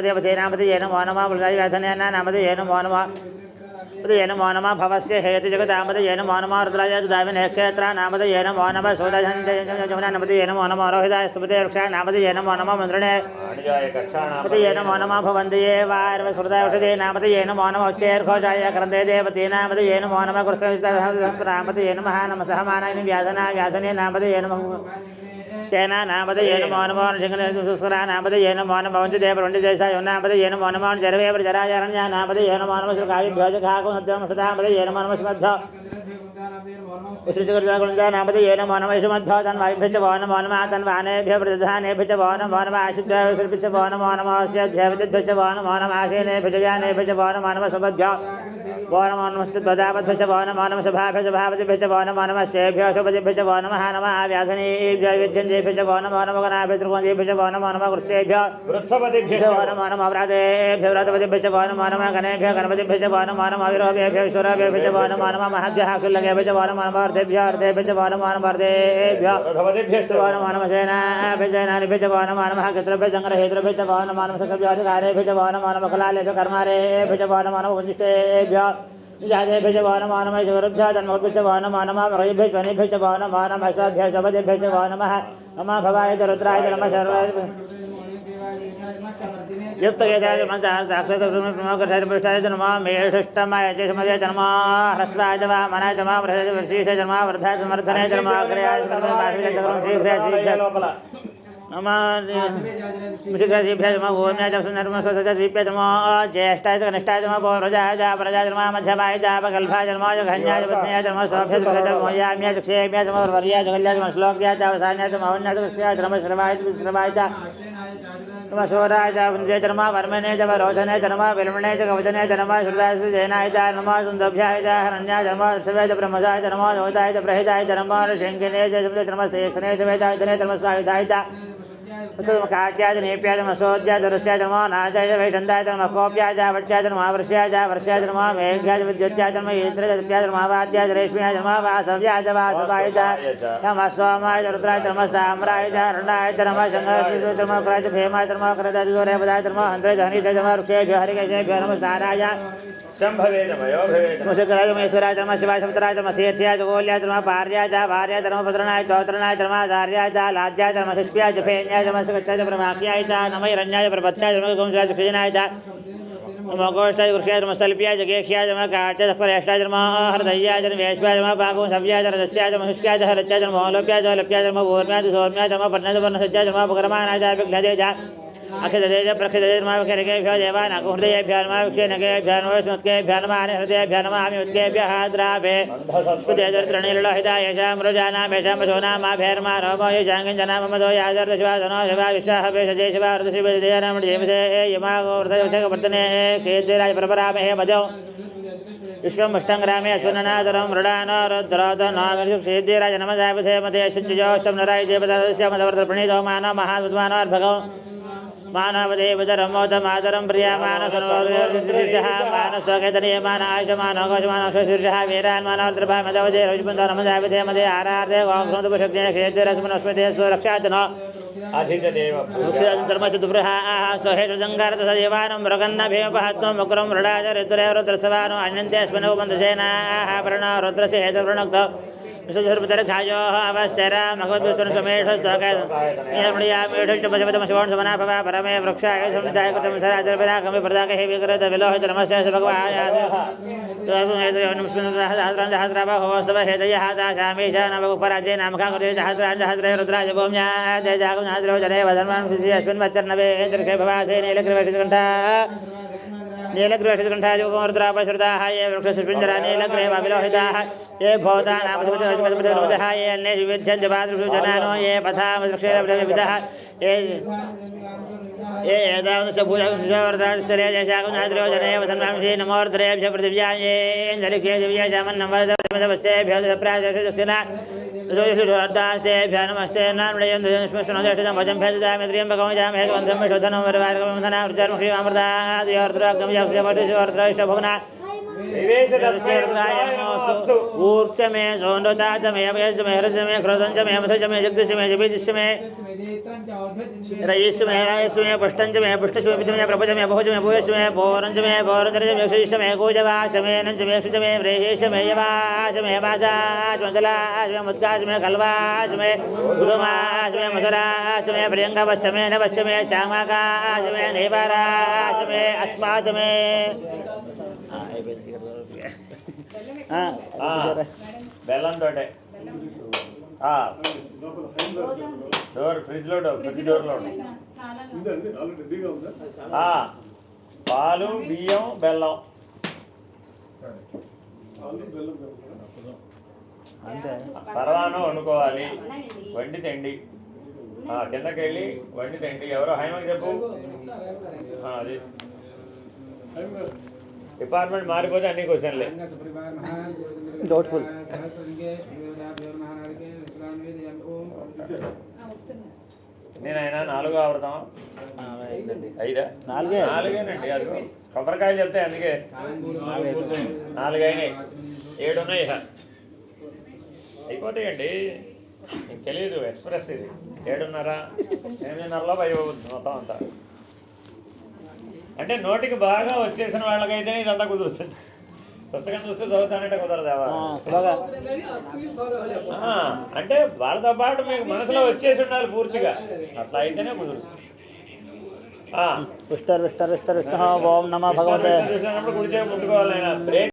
देवते नामते येन मौनमा व्याधनेन नामते येन मौनमा येन मौनमा भवस्य हेतु जगदामते येन मौनमा रुद्राय दाविन क्षेत्र नामते येन मौनमा सोदजमुना नामते येन मौनमा रोहिताय सुपते वृक्षा नामते येन मौनमा मन्द्रणे येन मौनमा भवन्ति ये वार्व सुरदाय औषधे नामते येन मौनमा उच्चैर्घोषाय क्रन्दे देवते नामते येन मौनमा कृष्णविस्तनामते येन महानमसः मानाय व्याधना व्याधने नामते येन सेना नामते येन मौनमोहन सिंहरा नामते येन मौन भवन्ति देवरुण्डि देशाय नामते येन मौनमोहन जरवे जराजरण्या नामते येन मौनम श्रुकाविभ्योजघाको नद्यमष्टामते येन मौनम स्मद्ध श्रीचक्रजागुञ्जा नामते येन मौनम स्मद्ध तन्वायुभ्यश्च भवन मौनमा तन्वानेभ्य प्रतिधानेभ्य भवन मौनम आशिद्भ्यश्च भवन मौनमास्यभ्य विद्युद्भ्यश्च भवन मौनम आशेनेभ्य जानेभ्यश्च भवन मौनम सुबद्ध भवन मौनमस्तद्वदावद्भ्यश्च भवन मौनम सभाभ्यश्च भावतिभ्यश्च भवन मौनमस्तेभ्य शुभदिभ्यश्च भवन नमः व्याधनेभ्य विद्यन्तेभ्यश्च भवन मौनमगणाभ्य त्रिकोणेभ्यश्च भवन मौनम कृष्णेभ्य वृत्सपतिभ्यश्च भवन मौनम व्रातेभ्य व्रतपतिभ्यश्च भवन मौनम गणेभ्य गणपतिभ्यश्च भवन मौनम अविरोभ्यभ्य विश्वरोभ्यभ्यश्च भवन मौनम महद्भ्यः कुल्लकेभ्यश्च भवन मौनम अर्धेभ्य अर्धेभ्यश्च भवन मौनम अर्धेभ्य रथपतिभ्यश्च भवन मौनम सेनाभ्यश्च सेनानिभ्यश्च भवन मौनम क्षत्रभ्यश्च संग्रहेतृभ्यश्च भवन मौनम सकभ्याधिकारेभ्यश्च भवन मौनम कलालेभ्य कर्मारेभ्यश्च भवन मौनम वंशिष्ठेभ्य जातेभ्यश्च भवन मौनम जगरुभ्यः तन्मोभ्यश्च भवन मौनम मृगेभ्यश्च वनेभ्यश्च भवन मौनम अश्वाभ्यश्च शपथेभ्यश्च भवन नमः नमः भवाय च रुद्राय च नमः सर्वाय युक्तकेशाय च नमः साक्षात्प्रमोकर्षाय च नमः मेषष्टमाय च समये च नमः ह्रस्वाय च वामनाय च नमः वृषाय च नमः वर्धाय च समर्थनाय च नमः अग्रयाय च नमः शीघ्राय शीघ्राय नमः ओम्याय च सुनर्मस्वसद्वीप्याय च नमः ज्येष्ठाय च कनिष्ठाय च नमः पौर्वजाय च अपरजाय च नमः मध्यमाय च अपकल्पाय च नमः घन्याय च पत्न्याय च नमः स्वाभ्याय च मोयाम्याय च क्षेम्याय च नमः वर्याय च कल्याय च नमः श्लोक्याय च अवसान्याय च मौन्याय च कृष्याय च नमः श्रवाय च विश्रवाय च नमः शोराय च वन्द्ये च नमः वर्मणे च वरोधने च नमः विल्मणे च कवचने च नमः श्रुताय च जैनाय च नमः सुन्दभ्याय च हरण्याय च नमः शिवाय च ब्रह्मजाय च नमः दोताय च प्रहिताय च नमः शङ्किने च नमः शेषने च वेदाय च नमः स्वायुधाय च काट्याय च नेप्याय च मसोद्याय च रस्याय च नमः नाजाय च वैषन्दाय च नमः कोप्याय च वट्याय च नमः वर्ष्याय च वर्ष्याय च नमः मेघ्याय च विद्युत्याय च नमः इन्द्राय च च नमः वाद्याय च रेश्म्याय च नमः वासव्याय च वासवाय च नमः सोमाय च रुद्राय च नमः साम्राय च हरणाय च नमः शङ्कराय च नमः कराय च भेमाय च नमः करदाय च सूर्यपदाय च नमः हन्त्राय च हनीचाय च नमः वृक्षेभ्यो हरिकेशेभ्यो नमः साराय शम्भवे नमः नमः शंकराय च महेश्वराय च नमः शिवाय समुद्राय च नमः शेष्याय च गोल्याय च नमः पार्याय च भार्याय च नमः भद्रनाय च चौत्रनाय च नमः धार्याय च लाज्याय च नमः शिष्याय च फेन्याय च नमः सकत्याय च ब्रह्माख्याय च नमः हिरण्याय च प्रपत्याय च नमः कंसाय च क्षीणाय च नमः गोष्ठाय च वृक्षाय च नमः सल्प्याय च गेख्याय च नमः काट्याय च परेष्ठाय च नमः हृदयाय च वेश्वाय च नमः पाकुंसव्याय च रजस्याय च महिष्याय च हरच्याय च नमः लोप्याय च लप्याय च नमः ऊर्म्याय च सौम्याय च नमः पर्णाय च वर्णसज्याय च नमः उपक्रमाणाय च विघ्नदे च अखिलदे च प्रखिदे नमः विखेरकेभ्यो देवान् अकुहृदयेभ्यो नमः विक्षेनकेभ्यो नमः विष्णुत्केभ्यो नमः अनिहृदयेभ्यो नमः अमियुत्केभ्यः द्राभे स्फुटेदर्तृणीललोहिताय च मृजानां येषां पशूनामाभेर्मा रोमो येषाङ्गिञ्जनाममदो यादर्दशिवाधनो शिवा विश्वाः वेषजे शिवा ऋतुशिवजयनाम जेमसे यमागोर्धवर्तने क्षेत्रिराज परपरामहे मदौ विश्वमष्टङ्ग्रामे अश्वननादरं मृडानो रुद्रोदनागक्षेद्यराज नमसाविधे मते शुद्धिजोष्टं नराय देवदास्य मदवर्तप्रणीतो मानव महाविद्वानोर्भगौ मानवदेवधर्मोदमादरं प्रियमानसर्वोर्दिशः मानस्वकेतनीय मानायशमानो घोषमानो शीर्षः वीरान् मानवर्तृभा मदवदे रविबन्धो नमसाविधे मदे आरार्धे गोघ्नोदुपशक्ते क्षेद्यरस्मनस्मते स्वरक्षातनो धर्मचतुभ्रः सहेषुजङ्गारतसदेवानं मृगन्नभेमपहत्वं मुकुरं मृडाच ऋतुरे रुद्रसवानो अन्यन्त्यस्मनो बन्धसेनाः प्रणो रुद्रस्य हेतुर्णक्तौ विशुद्धर्पतरखायोः अवस्थेरा मघवद्विष्णुसमेषस्तोकमणियामेषुष्टपशपतमशिवोन् समाभवा परमे वृक्षाय संहिताय कृतं सराजर्परागमे प्रदाके हे विकृत विलोहित नमस्य भगवायासहस्राबाहोस्तव हेतयः दाशामीशा नवपराजय नामका कृते सहस्रे रुद्राज भूम्या जय जागं सहस्रो जने वधर्मान् अस्मिन् वच्चर्नवे दृक्षे भवासे नीलग्रीवशितकण्ठा नीलग्रीवशितकण्ठादिवकोर्द्रापश्रुताः ये वृक्षस्पिञ्जरा नीलग्रीव विलोहिताः ये भवतानामधिपतिः ये अन्ये विविध्यन्ति भातृषु जनानो ये पथामदृक्षेरविदः ये एतावदशभूषवर्धस्तरे जयशाकुनाद्रो जने वसन्नांसि नमोर्द्रेभ्य पृथिव्यां ये इन्द्रिक्षे दिव्यशामन्नमस्तेभ्यो दक्षिणा दास्तेभ्यो नमस्ते नामणयन्स्मश्नुदक्षितं वजं भेददामित्रियं भगवजां हेतुवन्धं विशोधनं वरवार्गमन्धना वृजर्मुषीमृतादियोर्द्राग्नं यक्षवर्तिषोर्द्रैषभुवना ऋद्रायणमोऽस्तु ऊर्चमे सोऽनृताचमे अभयचमे हृचमे क्रोधञ्चमे मधुचमे जगदशमे जबीजश्मे रयिष्मे रायस्मे पुष्टञ्चमे पुष्टश्मे पितमे प्रभुचमे बहुचमे भूयश्मे पौरञ्चमे पौरधरचमे क्षयिष्मे गोजवाचमे नञ्चमे क्षुचमे व्रेहेशमे यवाचमे वाचाचमे जलाचमे मुद्गाचमे कल्वाचमे गुरुमाचमे मधुराचमे प्रियङ्गवश्चमे नवश्चमे श्यामाकाचमे नेवाराचमे अस्माचमे బెల్లంతో డోర్ ఫ్రిడ్జ్లో ఫ్రిడ్జ్ డోర్లో పాలు బియ్యం బెల్లం పరవానం వండుకోవాలి వండి తిండి కిందకి వెళ్ళి వండి తిండి ఎవరో హైమకి చెప్పు అది డిపార్ట్మెంట్ మారిపోతే అన్ని క్వశ్చన్లే డౌట్ఫుల్ నేను అయినా 4వ ఆవృతం 5 నాలుగేనండి అది కొబ్బరికాయలు చెప్తే అందుకే 4 అయినాయి 7 ఉన్నాయి అయిపోతాయండి మీకు తెలియదు ఎక్స్ప్రెస్ ఇది 7:30 పై మొత్తం అంతా అంటే నోటికి బాగా వచ్చేసిన వాళ్ళకైతే ఇదంతా కుదురుతుంది పుస్తకం చూస్తే చదువుతానంటే కుదరదేవా అంటే వాళ్ళతో పాటు మీకు మనసులో వచ్చేసి ఉండాలి పూర్తిగా అట్లా అయితేనే కుదురుతుంది విష్టర్ విష్టర్ విష్టర్ విష్ణు ఓం నమో భగవతే చూసినప్పుడు కుడిచే ముట్టుకోవాలి ఆయన బ్రేక్